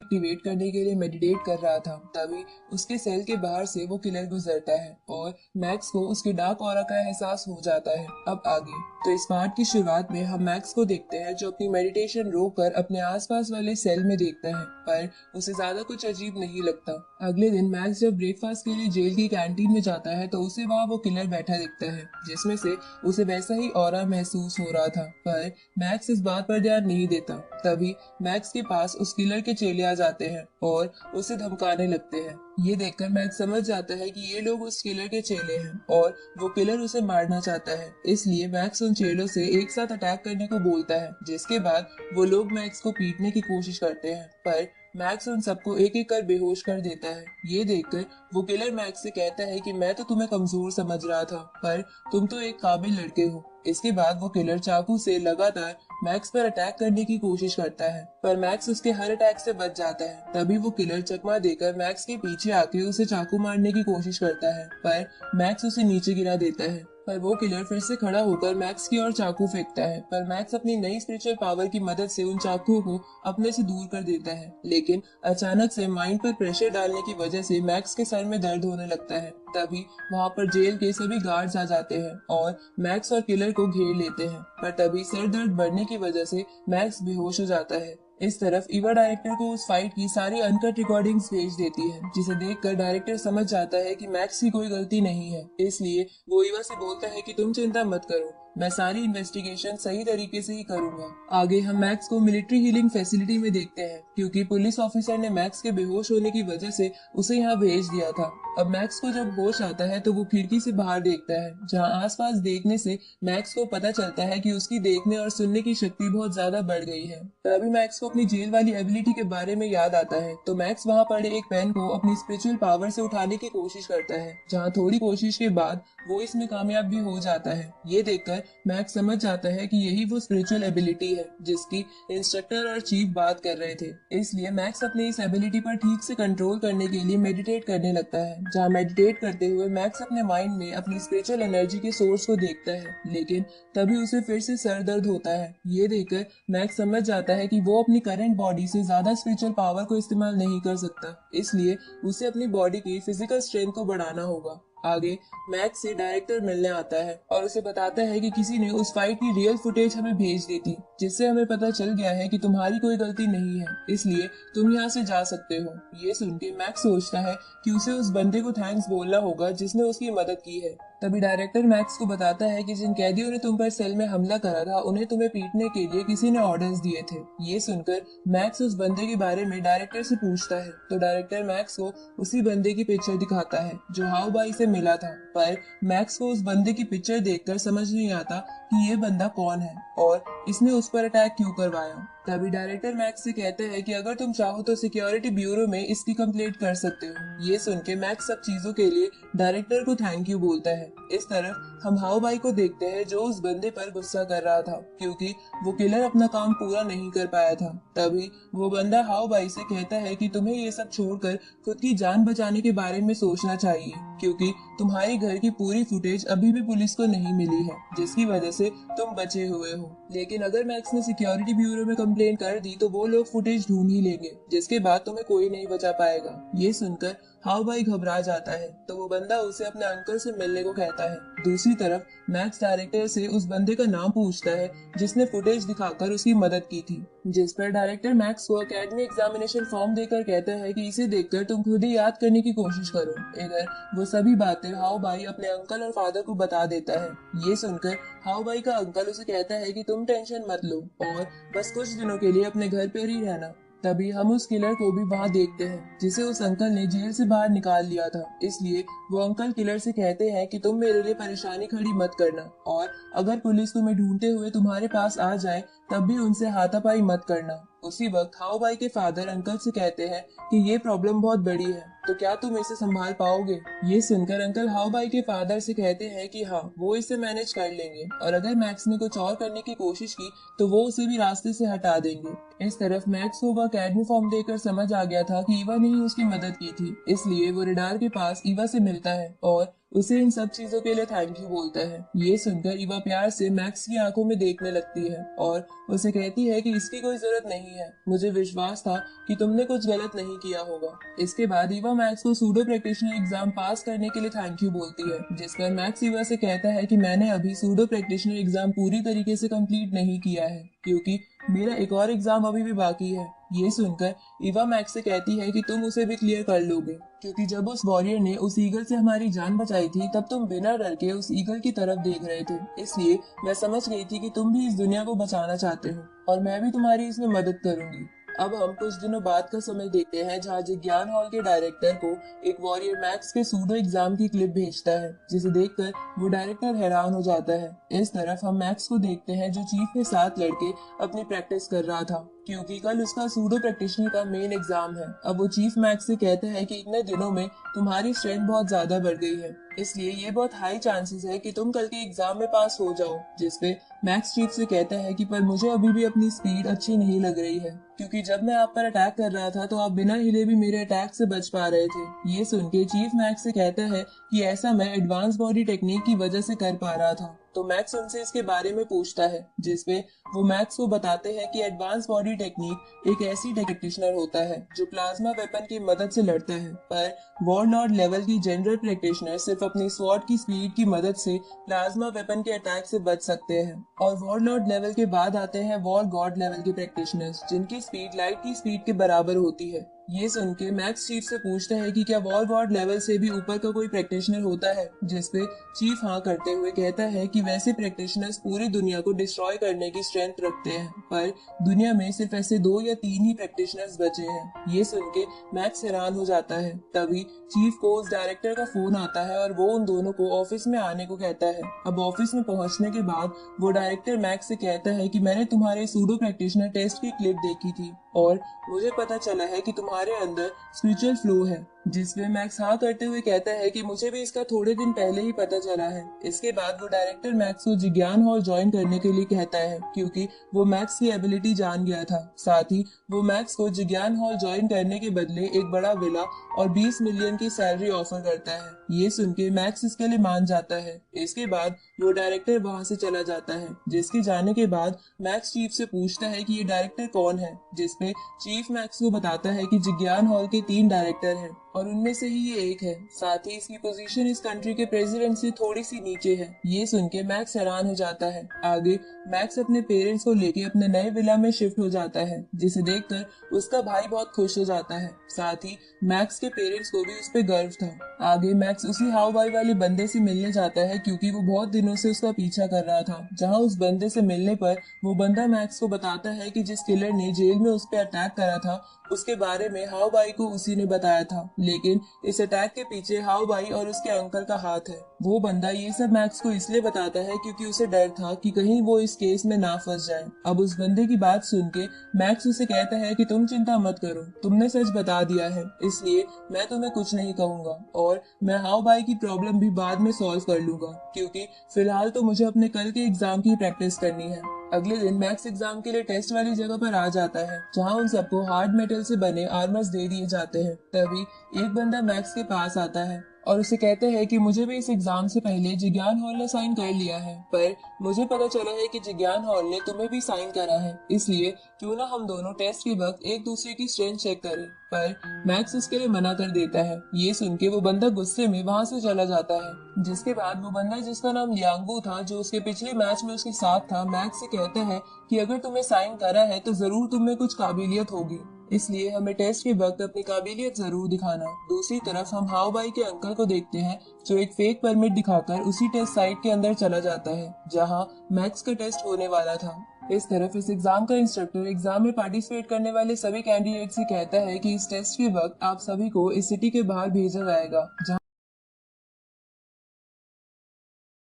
Activate करने के लिए मेडिटेट कर रहा था, तभी उसके सेल के बाहर से वो किलर गुजरता है और मैक्स को उसके डार्क ऑरा का एहसास हो जाता है। अब आगे तो इस पार्ट की शुरुआत में हम मैक्स को देखते हैं जो अपनी मेडिटेशन रोककर अपने आसपास वाले सेल में देखता है, पर उसे ज्यादा कुछ अजीब नहीं लगता। अगले दिन मैक्स जब ब्रेकफास्ट के लिए जेल की कैंटीन में जाता है तो उसे वहाँ वो किलर बैठा दिखता है, जिसमें से उसे वैसा ही ऑरा महसूस हो रहा था, पर मैक्स इस बात पर ध्यान नहीं देता। तभी मैक्स के पास उस किलर के चेले आ जाते हैं और उसे धमकाने लगते हैं। ये देखकर मैक्स समझ जाता है कि ये लोग उस किलर के चेले हैं और वो किलर उसे मारना चाहता है, इसलिए मैक्स उन चेलों से एक साथ अटैक करने को बोलता है, जिसके बाद वो लोग मैक्स को पीटने की कोशिश करते हैं, पर मैक्स उन सबको एक एक कर बेहोश कर देता है। ये देखकर वो किलर मैक्स से कहता है कि मैं तो तुम्हें कमजोर समझ रहा था, पर तुम तो एक काबिल लड़के हो। इसके बाद वो किलर चाकू से लगातार मैक्स पर अटैक करने की कोशिश करता है, पर मैक्स उसके हर अटैक से बच जाता है। तभी वो किलर चकमा देकर मैक्स के पीछे आके उसे चाकू मारने की कोशिश करता है, पर मैक्स उसे नीचे गिरा देता है। पर वो किलर फिर से खड़ा होकर मैक्स की ओर चाकू फेंकता है, पर मैक्स अपनी नई स्पिरिचुअल पावर की मदद से उन चाकुओं को अपने से दूर कर देता है। लेकिन अचानक से माइंड पर प्रेशर डालने की वजह से मैक्स के सर में दर्द होने लगता है। तभी वहाँ पर जेल के सभी गार्ड्स आ जाते हैं और मैक्स और किलर को घेर लेते हैं, पर तभी सर दर्द बढ़ने की वजह से मैक्स बेहोश हो जाता है। इस तरफ ईवा डायरेक्टर को उस फाइट की सारी अनकट रिकॉर्डिंग्स भेज देती है, जिसे देखकर डायरेक्टर समझ जाता है कि मैक्स की कोई गलती नहीं है। इसलिए वो ईवा से बोलता है कि तुम चिंता मत करो, मैं सारी इन्वेस्टिगेशन सही तरीके से ही करूंगा। आगे हम मैक्स को मिलिट्री हीलिंग फैसिलिटी में देखते हैं, क्योंकि पुलिस ऑफिसर ने मैक्स के बेहोश होने की वजह से उसे यहाँ भेज दिया था। अब मैक्स को जब होश आता है तो वो खिड़की से बाहर देखता है, जहाँ आसपास देखने से मैक्स को पता चलता है कि उसकी देखने और सुनने की शक्ति बहुत ज्यादा बढ़ गई है। तभी मैक्स को अपनी जेल वाली एबिलिटी के बारे में याद आता है, तो मैक्स वहाँ पड़े एक पेन को अपनी स्पिरिचुअल पावर से उठाने की कोशिश करता है, जहाँ थोड़ी कोशिश के बाद वो इसमें कामयाब भी हो जाता है। ये देखकर मैक्स समझ जाता है कि यही वो स्पिरिचुअल एबिलिटी है जिसकी इंस्ट्रक्टर और चीफ बात कर रहे थे। इसलिए मैक्स अपनी इस एबिलिटी पर ठीक से कंट्रोल करने के लिए मेडिटेट करने लगता है, जहाँ मेडिटेट करते हुए मैक्स अपने माइंड में अपनी स्पिरिचुअल एनर्जी के सोर्स को देखता है, लेकिन तभी उसे फिर से सर दर्द होता है। ये देखकर मैक्स समझ जाता है कि वो अपनी करंट बॉडी से ज्यादा स्पिरिचुअल पावर को इस्तेमाल नहीं कर सकता, इसलिए उसे अपनी बॉडी की फिजिकल स्ट्रेंथ को बढ़ाना होगा। आगे मैक्स से डायरेक्टर मिलने आता है और उसे बताता है कि किसी ने उस फाइट की रियल फुटेज हमें भेज दी थी, जिससे हमें पता चल गया है कि तुम्हारी कोई गलती नहीं है, इसलिए तुम यहाँ से जा सकते हो। ये सुन के मैक्स सोचता है कि उसे उस बंदे को थैंक्स बोलना होगा जिसने उसकी मदद की है। तभी डायरेक्टर मैक्स को बताता है कि जिन कैदियों ने तुम पर सेल में हमला करा था उन्हें तुम्हें पीटने के लिए किसी ने ऑर्डर्स दिए थे। ये सुनकर मैक्स उस बंदे के बारे में डायरेक्टर से पूछता है, तो डायरेक्टर मैक्स को उसी बंदे की पिक्चर दिखाता है जो हाउ बाई से मिला था, पर मैक्स को उस बंदे की पिक्चर देखकर समझ नहीं आता कि ये बंदा कौन है और इसने उस पर अटैक क्यों करवाया। तभी डायरेक्टर मैक्स से कहते हैं कि अगर तुम चाहो तो सिक्योरिटी ब्यूरो में इसकी कंप्लेंट कर सकते हो। ये सुन के मैक्स सब चीजों के लिए डायरेक्टर को थैंक यू बोलता है। इस तरफ हम हाउ बाई को देखते हैं जो उस बंदे पर गुस्सा कर रहा था, क्योंकि वो किलर अपना काम पूरा नहीं कर पाया था। तभी वो बंदा हाउ बाई से कहता है कि तुम्हें ये सब छोड़कर खुद की जान बचाने के बारे में सोचना चाहिए, क्योंकि तुम्हारी घर की पूरी फुटेज अभी भी पुलिस को नहीं मिली है, जिसकी वजह से तुम बचे हुए हो। लेकिन अगर मैक्स ने सिक्योरिटी ब्यूरो में कंप्लेंट कर दी तो वो लोग फुटेज ढूंढ ही लेंगे, जिसके बाद तुम्हें कोई नहीं बचा पाएगा। ये सुनकर हाउ बाई घबरा जाता है, तो वो बंदा उसे अपने अंकल से मिलने को कहता है। दूसरी तरफ मैक्स डायरेक्टर से उस बंदे का नाम पूछता है जिसने फुटेज दिखाकर उसकी मदद की थी, जिस पर डायरेक्टर मैक्स को एकेडमी एग्जामिनेशन फॉर्म देकर कहता है कि इसे देखकर तुम खुद ही याद करने की कोशिश करो। इधर वो सभी बातें हाउ बाई अपने अंकल और फादर को बता देता है। ये सुनकर हाउ बाई का अंकल उसे कहता है कि तुम टेंशन मत लो और बस कुछ दिनों के लिए अपने घर पर ही रहना। तभी हम उस किलर को भी वहाँ देखते हैं जिसे उस अंकल ने जेल से बाहर निकाल लिया था। इसलिए वो अंकल किलर से कहते हैं कि तुम मेरे लिए परेशानी खड़ी मत करना और अगर पुलिस तुम्हें ढूंढते हुए तुम्हारे पास आ जाए तब भी उनसे हाथापाई मत करना। उसी वक्त हाउ बाई के फादर अंकल से कहते हैं कि ये प्रॉब्लम बहुत बड़ी है, तो क्या तुम इसे संभाल पाओगे। ये सुनकर अंकल हाउ बाई के फादर से कहते हैं कि हाँ, वो इसे मैनेज कर लेंगे और अगर मैक्स ने कुछ और करने की कोशिश की तो वो उसे भी रास्ते से हटा देंगे। इस तरफ मैक्स को वह अकेडमी फॉर्म देखकर समझ आ गया था कि ईवा ने ही उसकी मदद की थी, इसलिए वो रेडार के पास ईवा से मिलता है और उसे इन सब चीजों के लिए थैंक यू बोलता है। ये सुनकर ईवा प्यार से मैक्स की आंखों में देखने लगती है और उसे कहती है कि इसकी कोई जरूरत नहीं है, मुझे विश्वास था कि तुमने कुछ गलत नहीं किया होगा। इसके बाद ईवा मैक्स को सूडो प्रैक्टिशनर एग्जाम पास करने के लिए थैंक यू बोलती है, जिस पर मैक्स ईवा से कहता है कि मैंने अभी सूडो प्रैक्टिशनर एग्जाम पूरी तरीके से कंप्लीट नहीं किया है क्योंकि मेरा एक और एग्जाम अभी भी बाकी है। ये सुनकर ईवा मैक्स से कहती है कि तुम उसे भी क्लियर कर लोगे, क्योंकि जब उस वॉरियर ने उस ईगल से हमारी जान बचाई थी तब तुम बिना डर के उस ईगल की तरफ देख रहे थे, इसलिए मैं समझ गई थी कि तुम भी इस दुनिया को बचाना चाहते हो और मैं भी तुम्हारी इसमें मदद करूंगी। अब हम कुछ दिनों बाद का समय देखते हैं जहाँ जिज्ञान हॉल के डायरेक्टर को एक वॉरियर मैक्स के सूडो एग्जाम की क्लिप भेजता है, जिसे देखकर वो डायरेक्टर हैरान हो जाता है। इस तरफ हम मैक्स को देखते हैं जो चीफ के साथ लड़के अपनी प्रैक्टिस कर रहा था, क्योंकि कल उसका सूडो प्रैक्टिशनर का मेन एग्जाम है। अब वो चीफ मैक्स से कहता है कि इतने दिनों में तुम्हारी स्ट्रेंथ बहुत ज्यादा बढ़ गई है, इसलिए ये बहुत हाई चांसेस है कि तुम कल के एग्जाम में पास हो जाओ। जिसपे मैक्स चीफ से कहता है कि पर मुझे अभी भी अपनी स्पीड अच्छी नहीं लग रही है, क्योंकि जब मैं आप पर अटैक कर रहा था तो आप बिना हिले भी मेरे अटैक से बच पा रहे थे। ये सुन के चीफ मैक्स से कहता है कि ऐसा मैं एडवांस बॉडी टेक्निक की वजह से कर पा रहा था। तो मैक्स उनसे इसके बारे में पूछता है, जिसपे वो मैक्स को बताते हैं कि एडवांस बॉडी टेक्निक एक ऐसी प्रैक्टिशनर होता है जो प्लाज्मा वेपन की मदद से लड़ता है, पर वॉरलॉर्ड लेवल की जनरल प्रैक्टिशनर सिर्फ अपनी स्वॉर्ड की स्पीड की मदद से प्लाज्मा वेपन के अटैक से बच सकते हैं। और वॉरलॉर्ड लेवल के बाद आते हैं वॉर गॉड लेवल के प्रैक्टिशनर्स, जिनकी स्पीड लाइट की स्पीड के बराबर होती है। ये सुन के मैक्स चीफ से पूछता है कि क्या वॉर गॉड लेवल से भी ऊपर का कोई प्रैक्टिशनर होता है, जिसपे चीफ हाँ करते हुए कहता है कि वैसे प्रैक्टिशनर्स पूरी दुनिया को डिस्ट्रॉय करने की स्ट्रेंथ रखते हैं, पर दुनिया में सिर्फ ऐसे 2 या 3 ही प्रैक्टिशनर्स बचे हैं। ये सुन के मैक्स हैरान हो जाता है। तभी चीफ को उस डायरेक्टर का फोन आता है और वो उन दोनों को ऑफिस में आने को कहता है। अब ऑफिस में पहुंचने के बाद वो डायरेक्टर मैक्स से कहता है कि मैंने तुम्हारे सूडो प्रैक्टिशनर टेस्ट की क्लिप देखी थी और मुझे पता चला है कि तुम्हारे अंदर स्पिरिचुअल फ्लो है। जिसमें मैक्स हाँ करते हुए कहता है कि मुझे भी इसका थोड़े दिन पहले ही पता चला है। इसके बाद वो डायरेक्टर मैक्स को जिज्ञान हॉल ज्वाइन करने के लिए कहता है, क्योंकि वो मैक्स की एबिलिटी जान गया था। साथ ही वो मैक्स को जिज्ञान हॉल ज्वाइन करने के बदले एक बड़ा विला और 20 मिलियन की सैलरी ऑफर करता है। ये सुन के मैक्स इसके लिए मान जाता है। इसके बाद वो डायरेक्टर वहाँ से चला जाता है। जिसके जाने के बाद मैक्स चीफ से पूछता है कि ये डायरेक्टर कौन है, जिसपे चीफ मैक्स को बताता है कि जिज्ञान हॉल के 3 डायरेक्टर हैं और उनमें से ही ये एक है। साथ ही इसकी पोजीशन इस कंट्री के प्रेसिडेंट से थोड़ी सी नीचे है। ये सुन के मैक्स हैरान हो जाता है। आगे मैक्स अपने पेरेंट्स को लेके अपने नए विला में शिफ्ट हो जाता है, जिसे देखकर उसका भाई बहुत खुश हो जाता है। साथ ही मैक्स के पेरेंट्स को भी उस पर गर्व था। आगे मैक्स उसी हाउ बाई वाले बंदे से मिलने जाता है, क्योंकि वो बहुत दिनों से उसका पीछा कर रहा था। जहाँ उस बंदे से मिलने पर वो बंदा मैक्स को बताता है कि जिस किलर ने जेल में उस पर अटैक करा था उसके बारे में हाउ बाई को उसी ने बताया था, लेकिन इस अटैक के पीछे हाउ बाई और उसके अंकल का हाथ है। वो बंदा ये सब मैक्स को इसलिए बताता है क्योंकि उसे डर था कि कहीं वो इस केस में ना फंस जाए। अब उस बंदे की बात सुन के मैक्स उसे कहता है कि तुम चिंता मत करो, तुमने सच बता दिया है, इसलिए मैं तुम्हें कुछ नहीं कहूंगा और मैं हाउ बाई की प्रॉब्लम भी बाद में सॉल्व कर लूंगा, क्योंकि फिलहाल तो मुझे अपने कल के एग्जाम की प्रैक्टिस करनी है। अगले दिन मैक्स एग्जाम के लिए टेस्ट वाली जगह पर आ जाता है, जहां उन सबको हार्ड मेटल से बने आर्मर्स दे दिए जाते हैं। तभी एक बंदा मैक्स के पास आता है और उसे कहते हैं कि मुझे भी इस एग्जाम से पहले जिज्ञान हॉल ने साइन कर लिया है, पर मुझे पता चला है कि जिज्ञान हॉल ने तुम्हें भी साइन करा है, इसलिए क्यों ना हम दोनों टेस्ट के वक्त एक दूसरे की स्ट्रेंथ चेक करें। पर मैक्स इसके लिए मना कर देता है। ये सुन के वो बंदा गुस्से में वहाँ से चला जाता है। जिसके बाद वो बंदा, जिसका नाम लियांगू था, जो उसके पिछले मैच में उसके साथ था, मैक्स से कहता है कि अगर तुम्हें साइन करा है तो जरूर तुम्हें कुछ काबिलियत होगी, इसलिए हमें टेस्ट के वक्त अपनी काबिलियत जरूर दिखाना। दूसरी तरफ हम हाउ बाई के अंकल को देखते हैं, जो एक फेक परमिट दिखाकर उसी टेस्ट साइट के अंदर चला जाता है जहां मैक्स का टेस्ट होने वाला था। इस तरफ इस एग्जाम का इंस्ट्रक्टर एग्जाम में पार्टिसिपेट करने वाले सभी कैंडिडेट से कहता है कि इस टेस्ट के वक्त आप सभी को इस सिटी के बाहर भेजा जाएगा, जहां